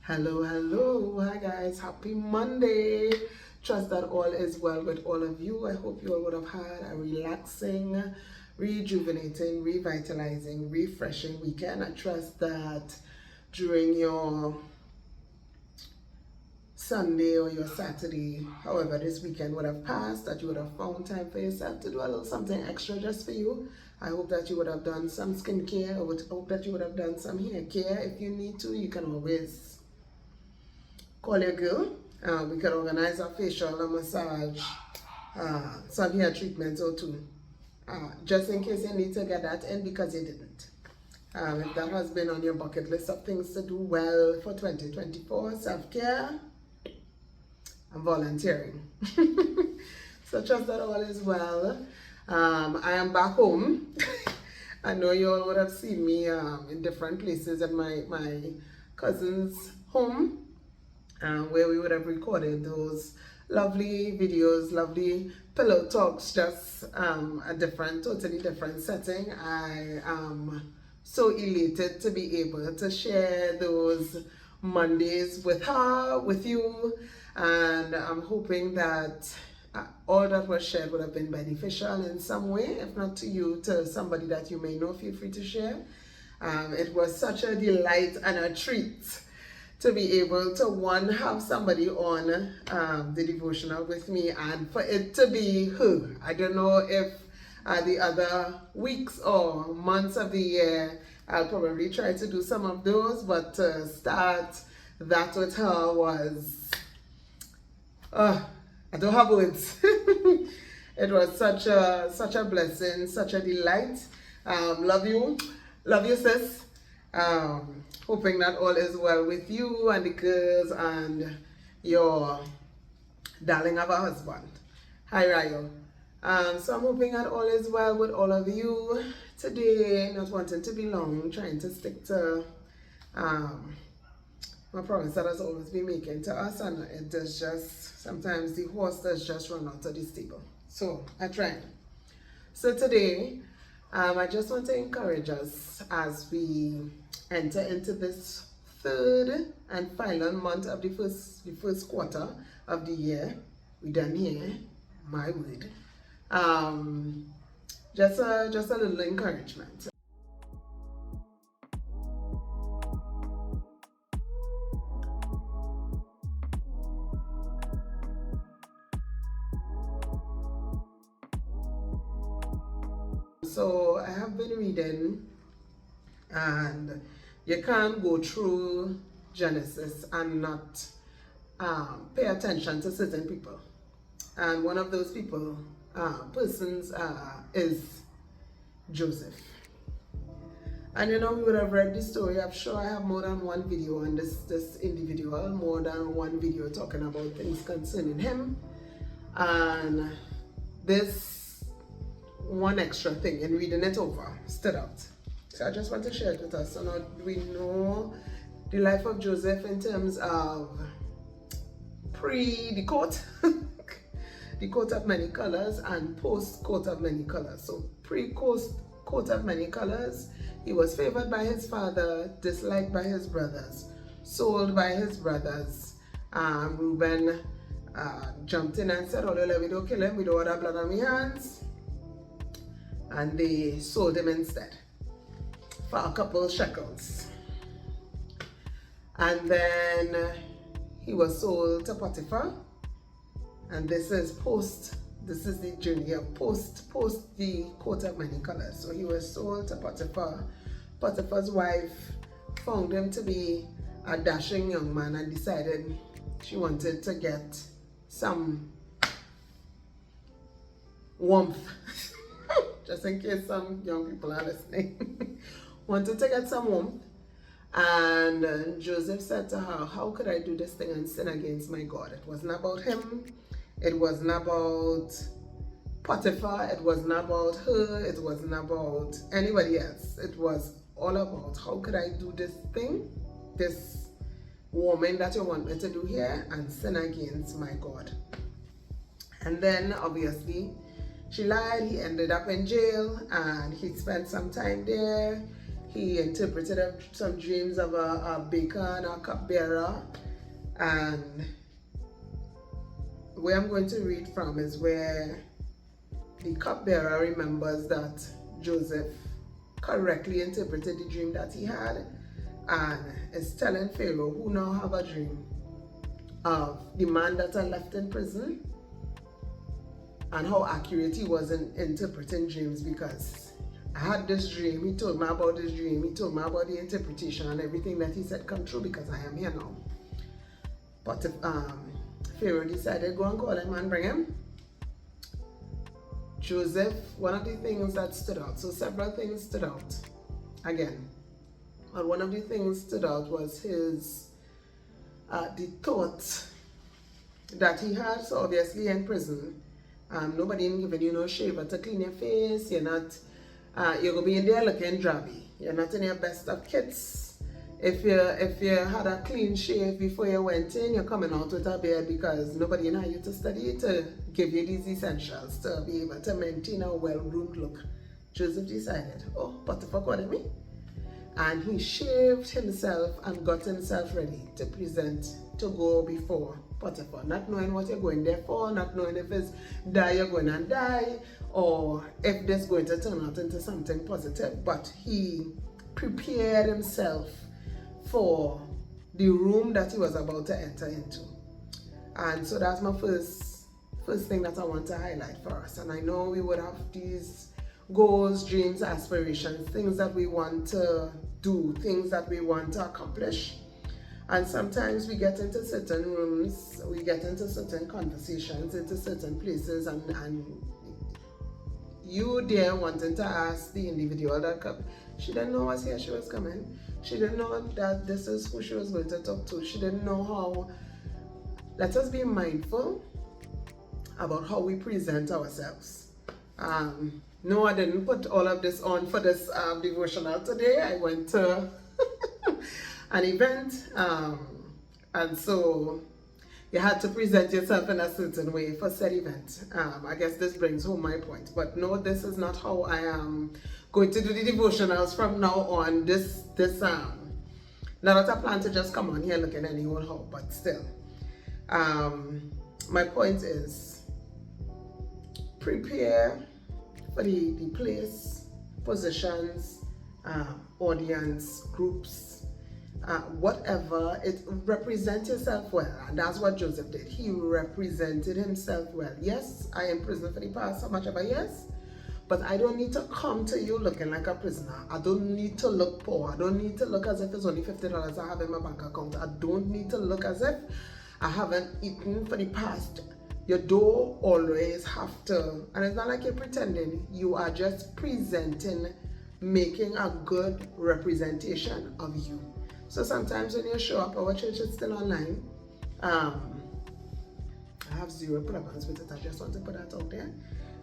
Hello, hi guys, happy Monday. Trust that all is well with all of you. I hope you all would have had a relaxing, rejuvenating, revitalizing, refreshing weekend. I trust that during your Sunday or your Saturday, however this weekend would have passed, that you would have found time for yourself to do a little something extra just for you. I hope that you would have done some skincare. I would hope that you would have done some hair care. If you need to, you can always call your girl. We can organize a facial, a massage, some hair treatments or two. Just in case you need to get that in because you didn't. If that has been on your bucket list of things to do well for 2024, self-care, I'm volunteering. So trust that all is well. I am back home. I know you all would have seen me in different places at my cousin's home, where we would have recorded those lovely videos, lovely pillow talks, just a totally different setting. I am so elated to be able to share those Mondays with her, with you, and I'm hoping that all that was shared would have been beneficial in some way, if not to you, to somebody that you may know. Feel free to share. It was such a delight and a treat to be able to, one, have somebody on the devotional with me, and for it to be her. I don't know if the other weeks or months of the year I'll probably try to do some of those, but to start that with her was, I don't have words. It was such a blessing, such a delight. Love you sis. Hoping that all is well with you and the girls and your darling of a husband. Hi Ryo. So I'm hoping that all is well with all of you today. Not wanting to be long, trying to stick to my promise that has always been making to us, and it does just, sometimes the horse does just run out of the stable. So I try. So today, I just want to encourage us as we enter into this third and final month of the first quarter of the year. We done here, my word. Just a little encouragement. So I have been reading, and you can't go through Genesis and not pay attention to certain people. And one of those persons is Joseph. And you know, we would have read the story. I'm sure I have more than one video on this individual, more than one video talking about things concerning him. And this one extra thing in reading it over stood out. So I just want to share it with us. So now we know the life of Joseph in terms of the coat, the coat of many colors, and post coat of many colors. So coat of many colors, he was favored by his father, disliked by his brothers, sold by his brothers. Reuben jumped in and said, "Oh, let me don't kill him, we don't want that blood on my hands." And they sold him instead for a couple shekels. And then he was sold to Potiphar. And this is the journey of post the coat of many colors. So he was sold to Potiphar. Potiphar's wife found him to be a dashing young man and decided she wanted to get some warmth. Just in case some young people are listening. Wanted to get some warmth. And Joseph said to her, "How could I do this thing and sin against my God?" It wasn't about him. It wasn't about Potiphar. It wasn't about her. It wasn't about anybody else. It was all about, how could I do this thing, this woman that you want me to do here, and sin against my God? And then obviously she lied. He ended up in jail and he spent some time there. he interpreted some dreams of a baker and a cupbearer, and where I'm going to read from is where the cupbearer remembers that Joseph correctly interpreted the dream that he had, and is telling Pharaoh, who now have a dream of the man that are left in prison, and how accurate he was in interpreting dreams, because I had this dream, he told me about this dream, he told me about the interpretation, and everything that he said come true because I am here now. But if Pharaoh decided, go and call him and bring him. Joseph, one of the things that stood out, so several things stood out again, and one of the things stood out was his the thought that he had. So obviously in prison, nobody ain't giving you no shaver to clean your face, you're gonna be in there looking drabby, you're not in your best of kits. If you had a clean shave before you went in, you're coming out with a beard because nobody in you to study to give you these essentials to be able to maintain a well-groomed look. Joseph decided, oh, Potiphar calling me. And he shaved himself and got himself ready to present, to go before Potiphar, not knowing what you're going there for, not knowing if it's die you're going to die, or if this is going to turn out into something positive. But he prepared himself for the room that he was about to enter into. And so that's my first thing that I want to highlight for us. And I know we would have these goals, dreams, aspirations, things that we want to do, things that we want to accomplish. And sometimes we get into certain rooms, we get into certain conversations, into certain places, and you there wanting to ask the individual that she didn't know was here, she was coming. She didn't know that this is who she was going to talk to. She didn't know how. Let us be mindful about how we present ourselves. No, I didn't put all of this on for this devotional today. I went to an event, and so you had to present yourself in a certain way for said event. I guess this brings home my point. But no, this is not how I am going to do the devotionals from now on. Not that I plan to just come on here looking any old how, but still. My point is, prepare for the place, positions, audience, groups, whatever. It represent yourself well, and that's what Joseph did. He represented himself well. Yes, I am prisoner for the past so much of a years, but I don't need to come to you looking like a prisoner. I don't need to look poor. I don't need to look as if it's only $50 I have in my bank account. I don't need to look as if I haven't eaten for the past. You don't always have to, and it's not like you're pretending. You are just presenting, making a good representation of you. So sometimes when you show up, our church is still online. I have zero problems with it. I just want to put that out there.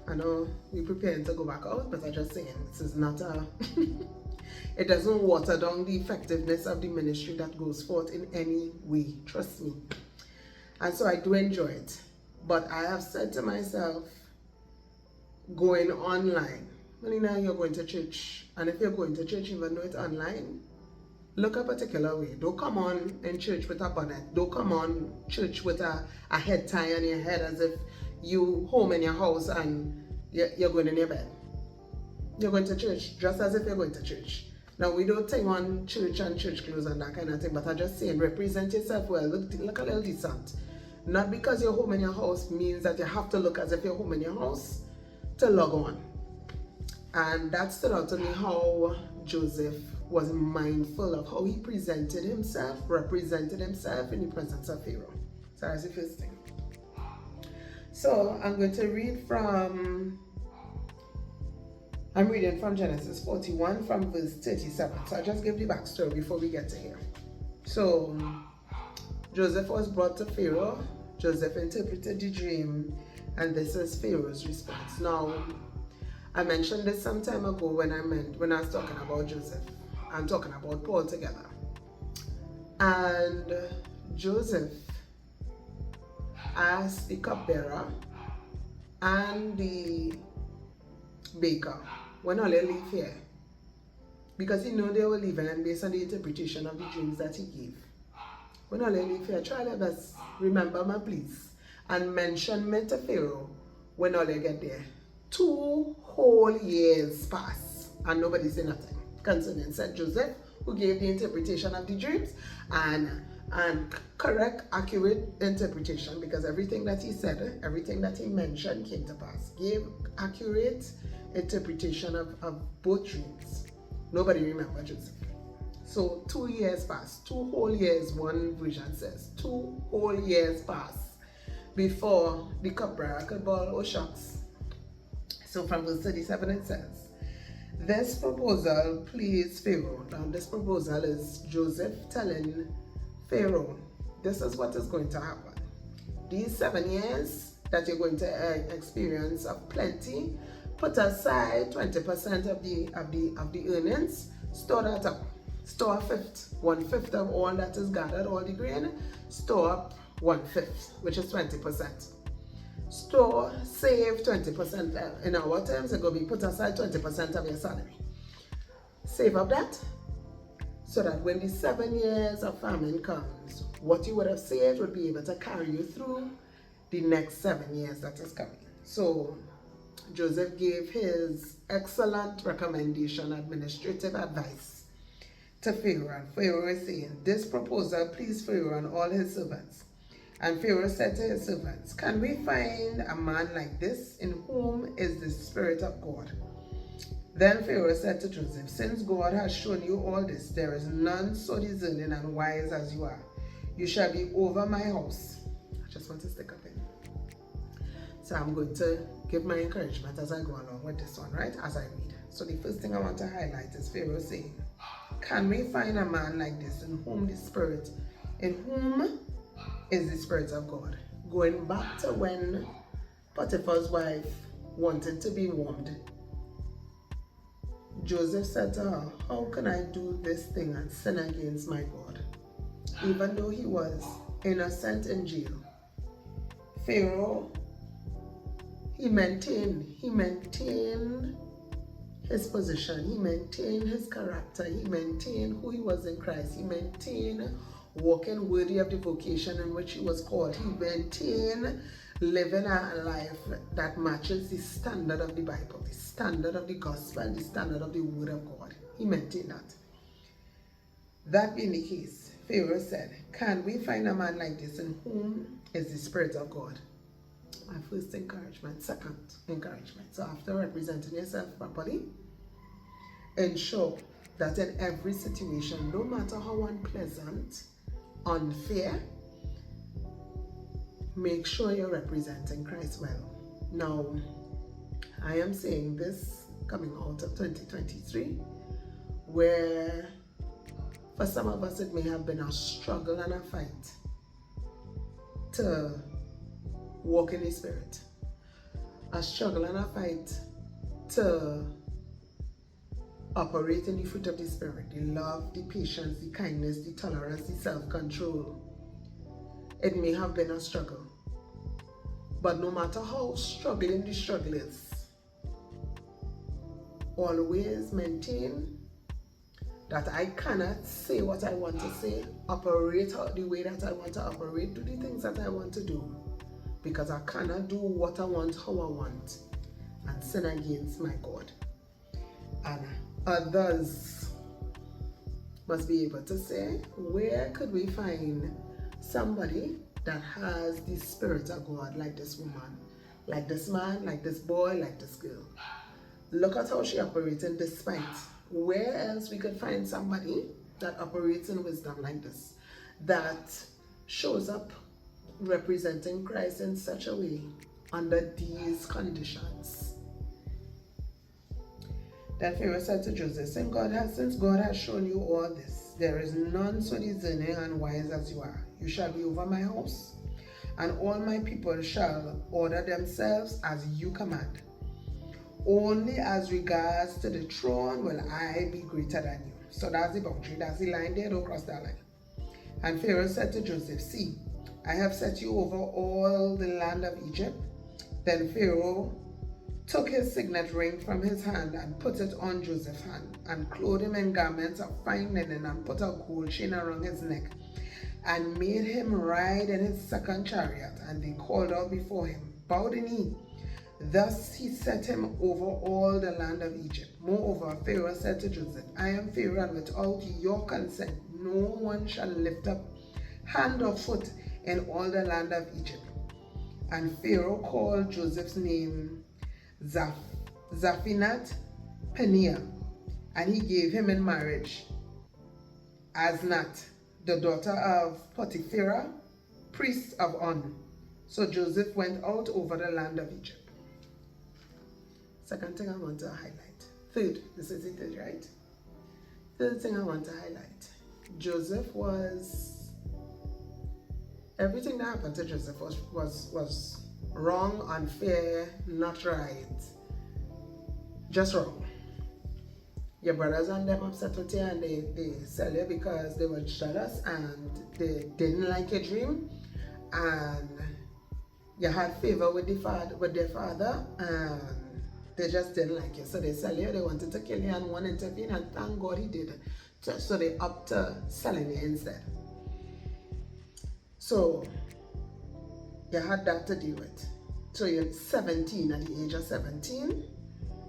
I know we're preparing to go back out, but I'm just saying this is not it doesn't water down the effectiveness of the ministry that goes forth in any way. Trust me. And so I do enjoy it. But I have said to myself, going online, well, now you're going to church, and if you're going to church, even though it's online, look a particular way. Don't come on in church with a bonnet. Don't come on church with a head tie on your head as if you home in your house and you're going in your bed. You're going to church just as if you're going to church. Now, we don't take on church and church clothes and that kind of thing, but I'm just saying, represent yourself well. Look a little decent. Not because you're home in your house means that you have to look as if you're home in your house to log on. And that stood out to me, how Joseph was mindful of how he presented himself, represented himself in the presence of Pharaoh. So that's the first thing. So I'm going to read I'm reading from Genesis 41 from verse 37. So I'll just give the backstory before we get to here. So Joseph was brought to Pharaoh. Joseph interpreted the dream, and this is Pharaoh's response. Now, I mentioned this some time ago when I was talking about Joseph. I'm talking about Paul together. And Joseph asked the cupbearer and the baker, when all you leave here, because he knew they were leaving, and based on the interpretation of the dreams that he gave. When I leave here, try your best, remember me please, and mention me to Pharaoh when all get there. 2 whole years pass, and nobody say nothing concerning said Joseph, who gave the interpretation of the dreams, and correct, accurate interpretation, because everything that he said, everything that he mentioned came to pass. Gave accurate interpretation of both dreams. Nobody remember Joseph. So 2 years passed, 2 whole years, one version says. 2 whole years passed before the cupbearer could ball, oh shucks. So from verse 37 it says, this proposal pleased Pharaoh. Now this proposal is Joseph telling Pharaoh, this is what is going to happen. These 7 years that you're going to experience of plenty, put aside 20% of the earnings, store that up. Store a fifth, 1/5 of all that is gathered, all the grain, store up 1/5, which is 20%. Store, save 20%. In our terms, it's going to be put aside 20% of your salary. Save up that, so that when the 7 years of famine comes, what you would have saved would be able to carry you through the next 7 years that is coming. So Joseph gave his excellent recommendation, administrative advice to Pharaoh, and Pharaoh is saying, this proposal pleased Pharaoh and all his servants. And Pharaoh said to his servants, can we find a man like this, in whom is the Spirit of God? Then Pharaoh said to Joseph, since God has shown you all this, there is none so discerning and wise as you are. You shall be over my house. I just want to stick up in. So I'm going to give my encouragement as I go along with this one, right? As I read. So the first thing I want to highlight is Pharaoh saying, can we find a man like this, in whom is the Spirit of God? Going back to when Potiphar's wife wanted to be warmed, Joseph said to her, how can I do this thing and sin against my God? Even though he was innocent in jail, Pharaoh, he maintained his position, he maintained his character, he maintained who he was in Christ, he maintained walking worthy of the vocation in which he was called, he maintained living a life that matches the standard of the Bible, the standard of the gospel, the standard of the word of God. He maintained that. That being the case, Pharaoh said, can we find a man like this, in whom is the Spirit of God? My first encouragement. Second encouragement. So after representing yourself properly, ensure that in every situation, no matter how unpleasant, unfair, make sure you're representing Christ well. Now, I am saying this coming out of 2023, where for some of us it may have been a struggle and a fight to walk in the Spirit. A struggle and a fight to operate in the fruit of the Spirit, the love, the patience, the kindness, the tolerance, the self-control. It may have been a struggle, but no matter how struggling the struggle is, always maintain that I cannot say what I want to say, operate the way that I want to operate, do the things that I want to do, because I cannot do what I want, how I want, and sin against my God. And others must be able to say, where could we find somebody that has the Spirit of God, like this woman, like this man, like this boy, like this girl? Look at how she operated despite. Where else we could find somebody that operates in wisdom like this, that shows up representing Christ in such a way under these conditions? Then Pharaoh said to Joseph, since God has shown you all this, there is none so discerning and wise as you are. You shall be over my house, and all my people shall order themselves as you command. Only as regards to the throne will I be greater than you. So that's the boundary, that's the line there, don't cross that line. And Pharaoh said to Joseph, see, I have set you over all the land of Egypt. Then Pharaoh took his signet ring from his hand and put it on Joseph's hand, and clothed him in garments of fine linen, and put a gold chain around his neck, and made him ride in his second chariot. And they called out before him, bow the knee. Thus he set him over all the land of Egypt. Moreover, Pharaoh said to Joseph, I am Pharaoh, and without your consent no one shall lift up hand or foot in all the land of Egypt. And Pharaoh called Joseph's name Zaphenath Paneah, and he gave him in marriage Asnath, the daughter of Potiphera, priest of On. So Joseph went out over the land of Egypt. Second thing I want to highlight. Third, this is it, right? Third thing I want to highlight. Joseph was, everything that happened to Joseph was wrong, unfair, not right, just wrong. Your brothers and them upset with you, and they sell you because they were jealous and they didn't like your dream, and you had favor with their father, and they just didn't like you. So they sell you, they wanted to kill you, and one intervened, and thank God he did. So they upped to selling you instead. So you had that to deal with. So you're 17, at the age of 17,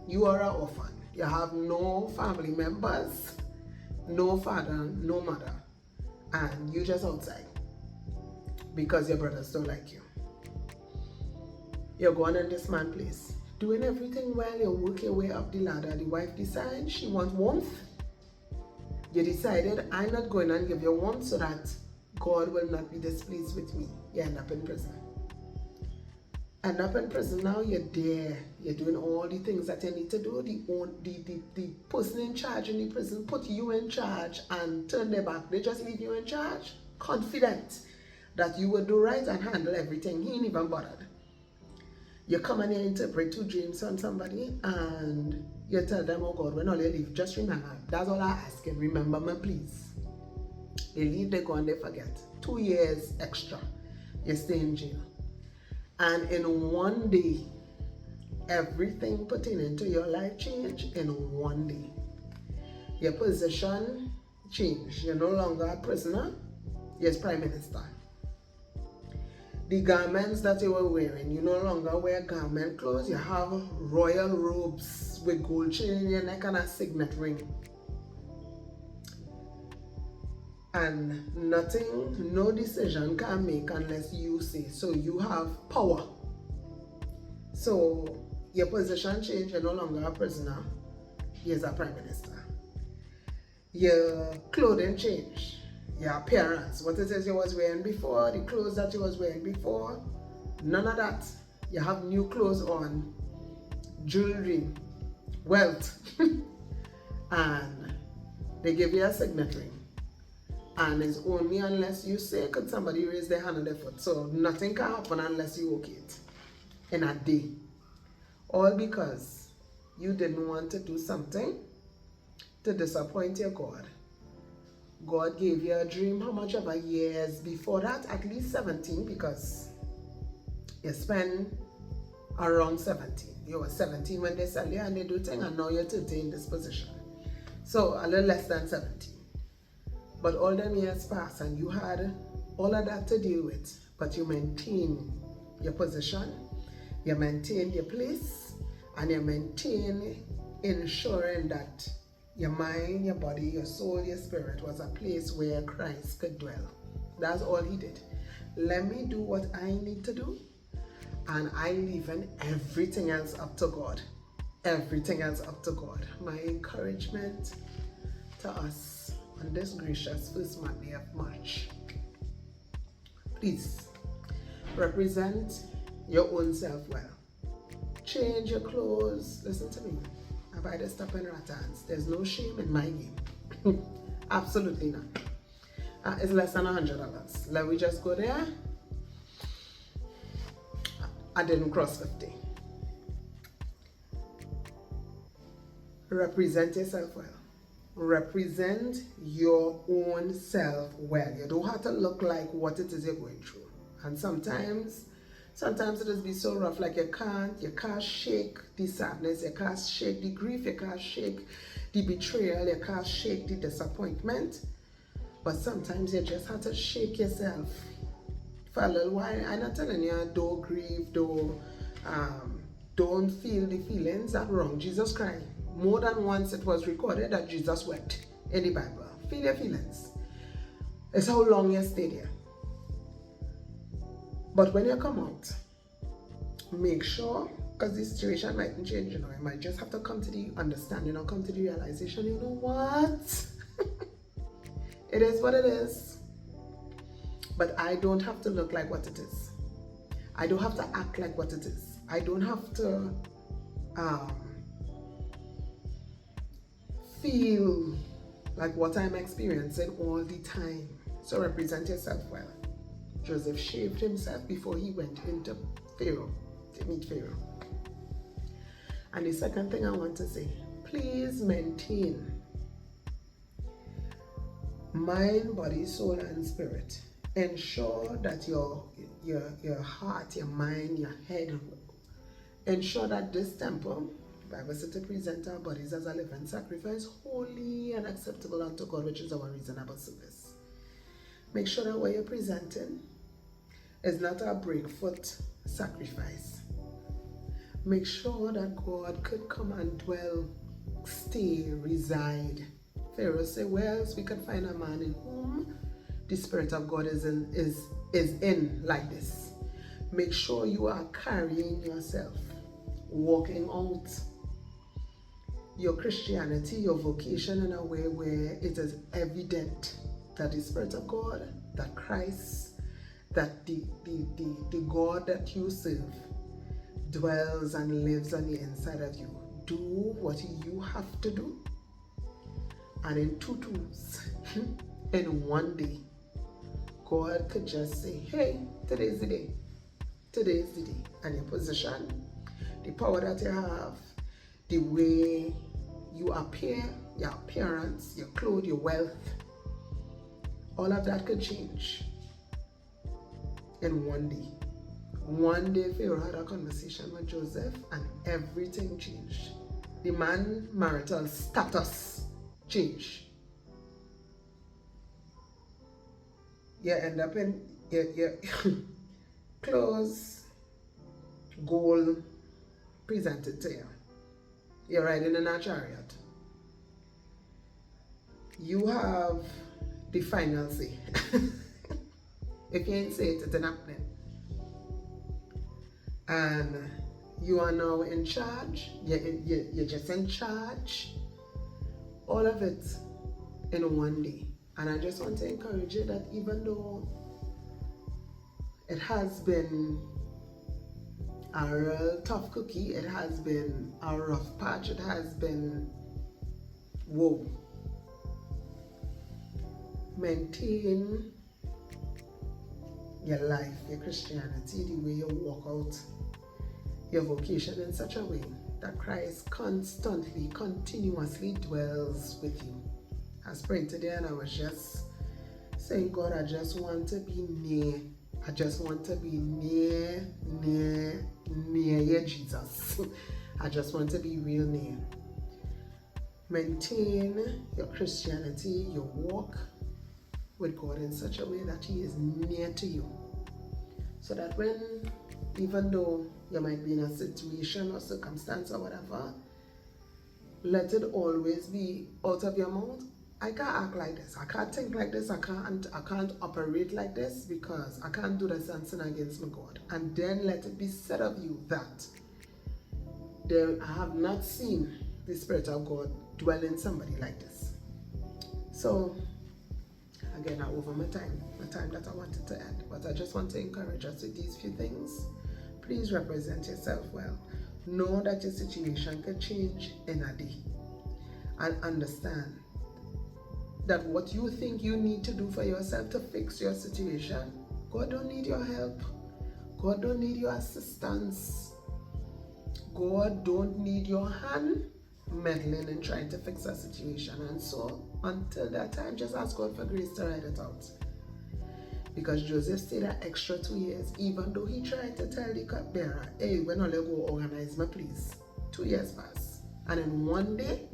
you are an orphan. You have no family members, no father, no mother, and you're just outside because your brothers don't like you. You're going in this man's place, doing everything well, you work your way up the ladder. The wife decides she wants warmth. You decided, I'm not going and give you warmth so that God will not be displeased with me. You end up in prison. End up in prison now, you're there. You're doing all the things that you need to do. The person in charge in the prison put you in charge and turn their back. They just leave you in charge, confident that you will do right and handle everything. He ain't even bothered. You come and you interpret two dreams from somebody and you tell them, oh God, when all you leave, just remember. That's all I ask you. Remember me, please. They leave, they go and they forget. 2 years extra. You stay in jail. And in one day, everything pertaining to your life changed in one day. Your position changed. You're no longer a prisoner. You're Prime Minister. The garments that you were wearing, you no longer wear garment clothes. You have royal robes with gold chain in your neck and a signet ring. And nothing, no decision can make unless you say. So you have power. So your position changed. You're no longer a prisoner. You're a Prime Minister. Your clothing changed. Your appearance, what it is you was wearing before, the clothes that you was wearing before, none of that. You have new clothes on, jewelry, wealth, and they give you a signet ring. And it's only unless you say, could somebody raise their hand or their foot. So nothing can happen unless you okay it in a day. All because you didn't want to do something to disappoint your God. God gave you a dream, how much ever years before that? At least 17, because you spend around 17. You were 17 when they sell you and they do things, and now you're 30 in this position. So a little less than 17. But all them years passed and you had all of that to deal with, but you maintain your position, you maintain your place, and you maintain ensuring that your mind, your body, your soul, your spirit was a place where Christ could dwell. That's all he did. Let me do what I need to do, and I leave everything else up to God. Everything else up to God. My encouragement to us on this gracious first Monday of March. Please, represent your own self well. Change your clothes. Listen to me. I buy the stuff in Rattans. There's no shame in my game. Absolutely not. It's less than $100. Let me just go there. I didn't cross 50. Represent yourself well. Represent your own self well. You don't have to look like what it is you're going through. And sometimes Sometimes it just be so rough, like you can't shake the sadness, you can't shake the grief, you can't shake the betrayal, you can't shake the disappointment. But sometimes you just have to shake yourself for a little while. I'm not telling you, don't grieve, don't feel the feelings. That's wrong. Jesus cried. More than once it was recorded that Jesus wept in the Bible. Feel your feelings. It's how long you stay there. But when you come out, make sure, because the situation mightn't change, you might just have to come to the understanding or come to the realization, you know what? It is what it is. But I don't have to look like what it is. I don't have to act like what it is. I don't have to feel like what I'm experiencing all the time. So represent yourself well. Joseph shaved himself before he went into Pharaoh to meet Pharaoh. And the second thing I want to say, please maintain mind, body, soul, and spirit. Ensure that your heart, your mind, your head, ensure that this temple, the Bible says to present our bodies as a living sacrifice, holy and acceptable unto God, which is our reasonable service. Make sure that what you're presenting is not a breakfoot sacrifice. Make sure that God could come and dwell, stay, reside. Pharaoh said, where else we could find a man in whom the Spirit of God is in like this. Make sure you are carrying yourself, walking out your Christianity, your vocation in a way where it is evident that the Spirit of God, that Christ, that the God that you serve dwells and lives on the inside of you. Do what you have to do. And in tutus, in one day, God could just say, hey, today's the day. Today's the day. And your position, the power that you have, the way you appear, your appearance, your clothes, your wealth, all of that could change in one day. One day Pharaoh had a conversation with Joseph and everything changed. The man's marital status changed. You end up in your clothes, gold presented to you. You're riding in a chariot. You have the final say. If you ain't say it, it's not happening. And you are now in charge. You're just in charge. All of it in one day. And I just want to encourage you that even though it has been a real tough cookie, it has been a rough patch, it has been whoa. Maintain your life, your Christianity, the way you walk out your vocation in such a way that Christ constantly, continuously dwells with you. I was praying today and I was just saying, God, I just want to be near. I just want to be near you, Jesus. I just want to be real near. Maintain your Christianity, your walk with God in such a way that He is near to you. So that when, even though you might be in a situation or circumstance or whatever, let it always be out of your mouth. I can't act like this. I can't think like this. I can't operate like this because I can't do this and sin against my God. And then let it be said of you that I have not seen the Spirit of God dwell in somebody like this. So, again, I'm over my time that I wanted to end. But I just want to encourage us with these few things. Please represent yourself well. Know that your situation can change in a day. And understand that what you think you need to do for yourself to fix your situation, God don't need your help. God don't need your assistance. God don't need your hand meddling and trying to fix a situation. And so until that time, just ask God for grace to ride it out. Because Joseph stayed an extra 2 years, even though he tried to tell the cupbearer, hey, when I go organize my place. 2 years passed. And in one day,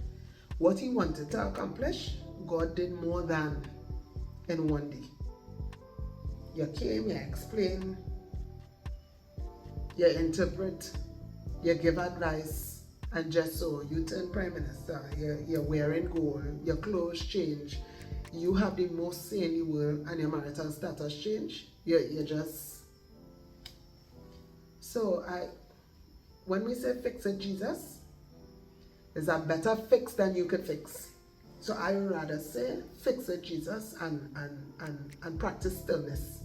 what he wanted to accomplish, God did more than in one day. You came, you explain, you interpret, you give advice, and just so you turn prime minister, you're wearing gold, your clothes change, you have the most say in the world, and your marital status change. You just... So when we say fix it Jesus, it's a better fix than you could fix. So I would rather say fix it Jesus and practice stillness.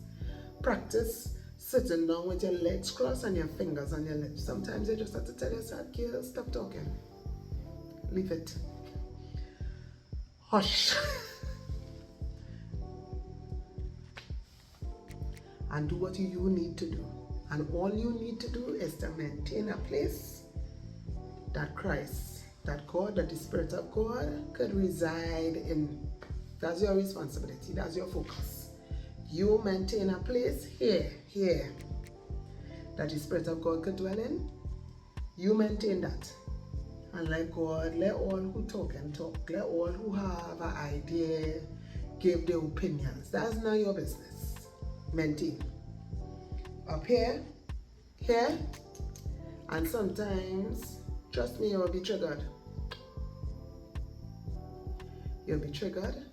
Practice sitting down with your legs crossed and your fingers on your lips. Sometimes you just have to tell yourself, girl, stop talking. Leave it. Hush. And do what you need to do. And all you need to do is to maintain a place that Christ, that God, that the Spirit of God could reside in. That's your responsibility. That's your focus. You maintain a place here, that the Spirit of God could dwell in. You maintain that. And let God, let all who talk and talk. Let all who have an idea give their opinions. That's not your business. Maintain. Up here, and sometimes, trust me, you'll be triggered. You'll be triggered,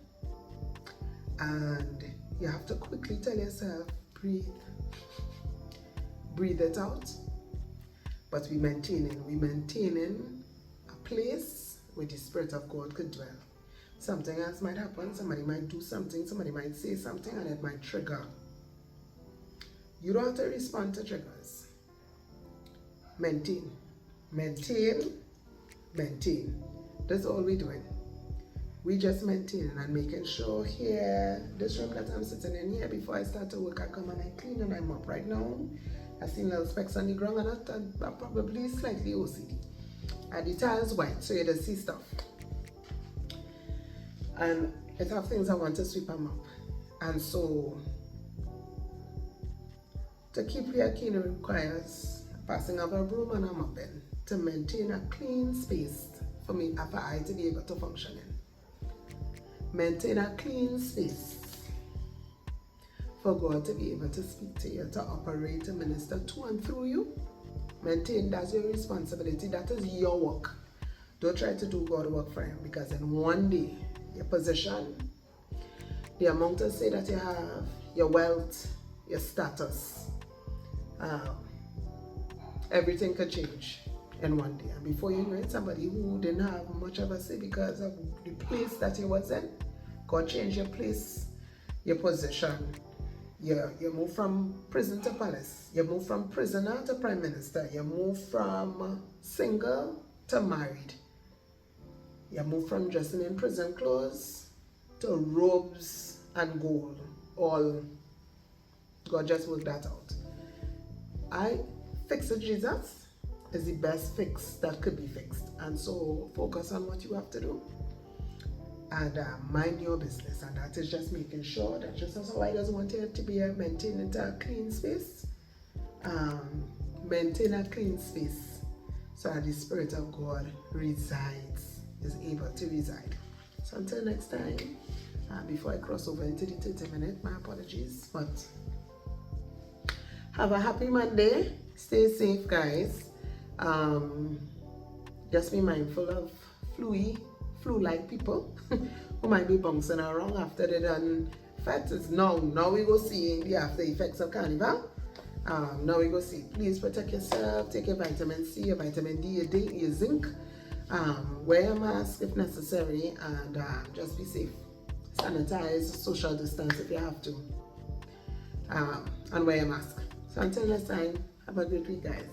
and you have to quickly tell yourself, breathe it out. But we're maintaining a place where the Spirit of God could dwell. Something else might happen, somebody might do something, somebody might say something, and it might trigger. You don't have to respond to triggers. Maintain. That's all we're doing. We just maintaining and making sure here, this room that I'm sitting in here, before I start to work, I come and I clean and I mop. Right now, I see little specks on the ground and I'm probably slightly OCD. And the tile's white, so you just see stuff. And it have things I want to sweep them up. And so, to keep here clean requires passing of a broom and a mopping to maintain a clean space for me, for I to be able to function in. Maintain a clean space for God to be able to speak to you, to operate, to minister to and through you. Maintain, that's your responsibility, that is your work. Don't try to do God work for him, because in one day, your position, the amount of say that you have, your wealth, your status, everything could change in one day. And before you know it, somebody who didn't have much of a say because of the place that you was in, God changed your place, your position. You move from prison to palace. You move from prisoner to prime minister. You move from single to married. You move from dressing in prison clothes to robes and gold. All God just worked that out. Fix it Jesus is the best fix that could be fixed. And so focus on what you have to do and mind your business. And that is just making sure that just as how I doesn't want it to be maintained a clean space, maintain a clean space so that the Spirit of God resides, is able to reside. So until next time, before I cross over into the 30 minute, my apologies, but have a happy Monday. Stay safe, guys. Just be mindful of flu-like people who might be bouncing around after they done fat. Now we go see the after effects of carnival. Now we go see. Please protect yourself. Take your vitamin C, your vitamin D, your zinc. Wear a mask if necessary, and just be safe. Sanitize, social distance if you have to, and wear a mask. So until next time, have a great week, guys.